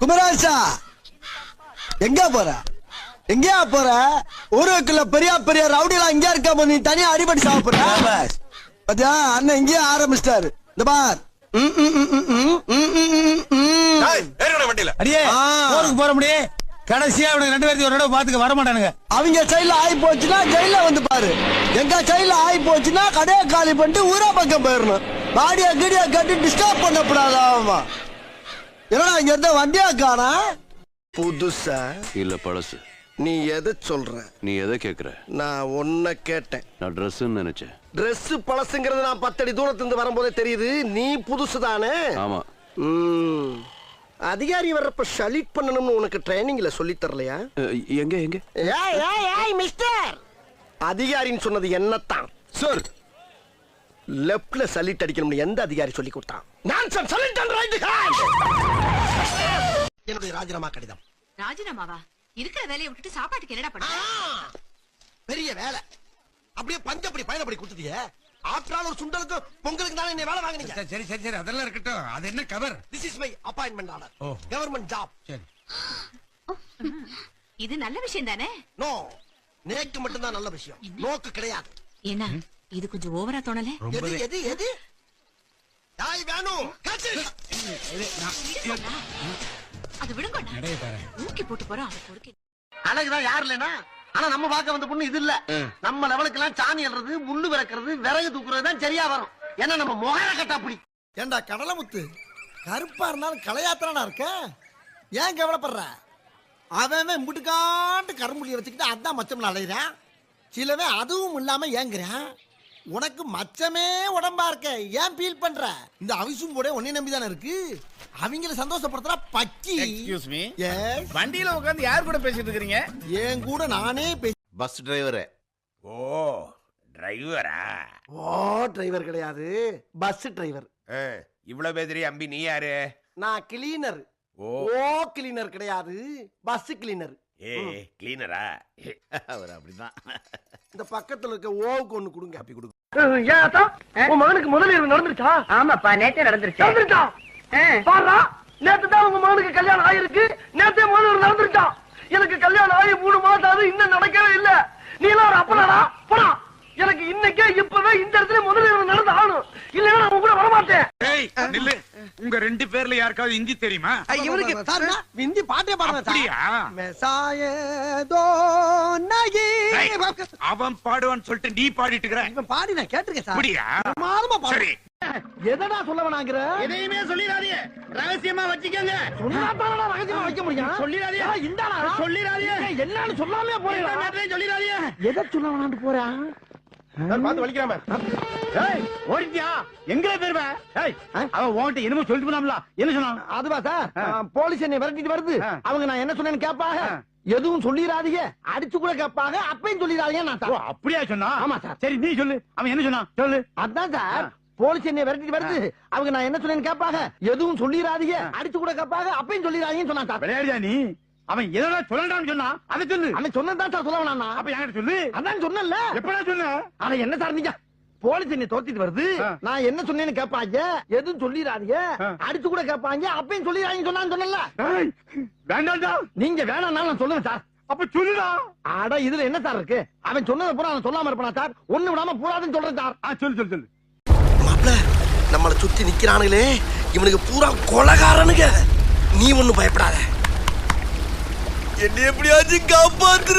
குமராசா எங்க போற? எங்கயா போற? ஊருக்குள்ள பெரிய பெரிய ரவுடிலாம் இங்க இருக்க, நீ தனியா அடிபடி சாப்பிடுற. பாத்தியா அண்ணன் இங்கேயே ஆரம்பிச்சிட்டாரு. இந்த பார் போற முடியும். கடைசியா அவனுக்கு 2 பேருக்கு ஒரு தடவை பாத்துக்க வர மாட்டானுங்க. அவங்க சைட்ல ஆகி போச்சுன்னா ஜெயில வந்து பாரு. எங்க சைட்ல ஆகி போச்சுன்னா கடையை காலி பண்ணிட்டு ஊரா பக்கம் போயிடணும். பாடியா கீடியா கட்டி டிஸ்டர்ப் பண்ணக்கூடாது. ஆமா என்னடா இங்க இருந்த வண்டியா காணா? புதுசா இல்ல பழசு. நீ எதை சொல்ற? நீ எதை கேக்குற? நான் ஒன்ன கேட்டேன். நான் ட்ரெஸ்ன்னு நினைச்சேன். Dress பழசுங்கிறது நான் 10 அடி தூரத்துல இருந்து வரும்போதே தெரியுது. நீ புதுசு தானே? ஆமா. அதிகாரி வர்றப்ப ஷலிட் பண்ணணும்னு உனக்கு ட்ரைனிங்ல சொல்லி தரலையா? எங்க எங்க? ஏய் மிஸ்டர், அதிகாரின்னு சொன்னது என்னத்தான் சார். லெஃப்ட்ல சலிட் அடிக்கணும்னு எந்த அதிகாரி சொல்லி கொடுத்தான்? நான்சென்ஸ். சலிட் and right hand. என்னுடைய ராஜினாமா கடிதம். ராஜினாமாவா? இருக்கிற வேலையை விட்டுட்டு சாப்பாட்டுக்கு என்னடா பண்ண? பெரிய வேலை. அப்படியே பஞ்சப்படி பயணப்படி கொடுத்துட்டியே. ஆற்றால் ஒரு சுண்டலுக்கு பொங்கலுக்கு தானே என்ன வேலை வாங்குனீங்க? சரி சரி சரி, அதெல்லாம் இருக்கட்டும். அது என்ன cover? This is my appointment order. Government job. சரி. இது நல்ல விஷயம் தானே? நோ, நேக்கு மட்டும் தான் நல்ல விஷயம், நோக்கு கிடையாது. என்ன இது கொஞ்சம் ஓவரா தோணல? எது எது எது? டாய் வேணு காச்சு. அது விடுங்க. ஊக்கி போட்டு போறோம். அவ கொடுக்க அழகுதான் யார் இல்லனா, ஆனா நம்ம பார்க்க வந்த பொண்ணு இது இல்ல. நம்ம லெவலுக்கு எல்லாம் சாணி அல்றது, முள்ளு விறக்கிறது, விறகு தூக்குறது தான் சரியா வரும். ஏன்னா நம்ம முகர கட்டா அப்படி. ஏண்டா கடலமுத்து, கருப்பா இருந்தாலும் கலையாத்திரனா இருக்க, ஏன் கவலைப்படுற? அவன் முட்டுக்காண்டு கரும்புலியை வச்சுக்கிட்டு அதான் மச்சம் அலையிறான். சிலவன் அதுவும் இல்லாம ஏங்குறான். உனக்கு மச்சமே உடம்பா இருக்க, ஏன் ஃபீல் பண்ற? இந்த அவிசும் கூட உன்னை நம்பிதானே இருக்கு. அவங்கள சந்தோஷப்படுத்துறா பக்கி. Excuse me, Yes. வண்டியில உட்கார்ந்து யார் கூட பேசிட்டு இருக்கீங்க? என் கூட நானே பஸ் டிரைவர். ஓ டிரைவரா? ஓ டிரைவர் கிடையாது, பஸ் டிரைவர். இவ்வளவு பேதிரி அம்பி, நீ யாரு? நான் கிளீனர். ஓ கிளீனர் கிடையாது, பஸ் கிளீனர். ஏ கிளீனரா? அவர் அப்படிதான். இந்த பக்கத்துல இருக்க ஓவுக்கு ஒண்ணு கொடுங்க. அப்படி கொடுங்க. உன் மகனுக்கு முதலிரவு நடந்துருச்சா? ஆமாப்பா, நேத்தே நடந்துருச்சு. நடந்துருச்சா? பாரா, நேத்து தான் உங்க மகனுக்கு கல்யாணம் ஆயிருக்கு. நேத்தே முதலிரவு நடந்துருச்சா? எனக்கு கல்யாணம் ஆகி 3 மாசம் ஆகுது, இன்னும் நடக்கவே இல்ல. நீ எல்லாம் ஒரு அப்பனாடா? போடா. எனக்கு இன்னைக்கே இப்பவே இந்த இடத்துல முதலிரவு நடந்து ஆகணும், இல்லைன்னா நான் உங்க கூட வரமாட்டேன். உங்க 2 பேர்ல யாருக்காவது ஹிந்தி தெரியுமா? இவருக்கு ஹிந்தி பாட்டே பாடுறேன். அவன் பாடுவான்னு சொல்லிட்டு நீ பாடிட்டு இருக்கிற. இவன் பாடி நான் கேட்டிருக்கேன் சார். அப்படியா? பிரமாதமா பாடு. சரி. எதடா சொல்ல வேணாங்கிற? எதையுமே சொல்லிடாதீங்க, ரகசியமா வச்சுக்கோங்க. சொன்னாதானடா ரகசியமா வைக்க முடியும். சொல்லிடாதீங்க. இந்தாடா சொல்லிடாதீங்க. என்னன்னு சொல்லாமே போறேன். சொல்லிடாதீங்க. எதை சொல்ல வேணான்னு போறேன்? பார்த்து வலிக்கிறாம. ஏய் ஓடிட்டியா? எங்க பேருவ? ஏய் அவன் உன்கிட்ட என்னமோ சொல்லிட்டு போனாம்ல, என்ன சொன்னான்? அதுவா சார், போலீஸ் என்னை விரட்டிட்டு வருது. அவங்க நான் என்ன சொன்னேன்னு கேட்பாங்க. எதுவும் சொல்லிடாதீங்க, அடிச்சு கூட கேட்பாங்க. அப்பயும் சொல்லிடாதீங்க. நான் அப்படியா சொன்னா? ஆமா சார். சரி நீ சொல்லு, அவன் என்ன சொன்னான் சொல்லு. அதான் சார், போலீஸ் என்னை விரட்டிட்டு வருது. அவங்க நான் என்ன சொன்னேன்னு கேட்பாங்க. எதுவும் சொல்லிடாதீங்க, அடிச்சு கூட கேட்பாங்க. அப்பயும் சொல்லிடாதீங்கன்னு சொன்னான் சார். விளையாடியா நீ? அவன் எதனா சொல்லலாம்னு சொன்னா அதை சொல்லு. அவன் சொன்னதான் சார் சொல்ல வேணாம். அப்ப என்கிட்ட சொல்லு. அதான் சொன்னேன்ல. எப்படா சொன்ன? ஆனா என்ன சார் நீங்க, போலீஸ் என்னை தோத்திட்டு வருது, நான் என்ன சொன்னேன்னு கேட்பாங்க. எதுவும் சொல்லிடாதீங்க, அடிச்சு கூட கேட்பாங்க. அப்பயும் சொல்லிடாதீங்க சொன்னான்னு. வேண்டாம்டா. நீங்க வேணாம்னாலும் நான் சொல்லுவேன் சார். அப்ப சொல்லுடா. அட இதுல என்ன சார் இருக்கு? அவன் சொன்னதை பூரா நான் சொல்லாம இருப்பானா சார்? ஒண்ணு விடாம போறாதுன்னு சொல்றேன் சார். சொல்லு சொல்லு சொல்லு. மாப்ள, நம்மள சுத்தி நிக்கிறானுங்களே, இவனுக்கு பூரா கொலகாரனுங்க. நீ ஒண்ணும் பயப்படாத, என்ன எப்படியாச்சும் காப்பாத்துற.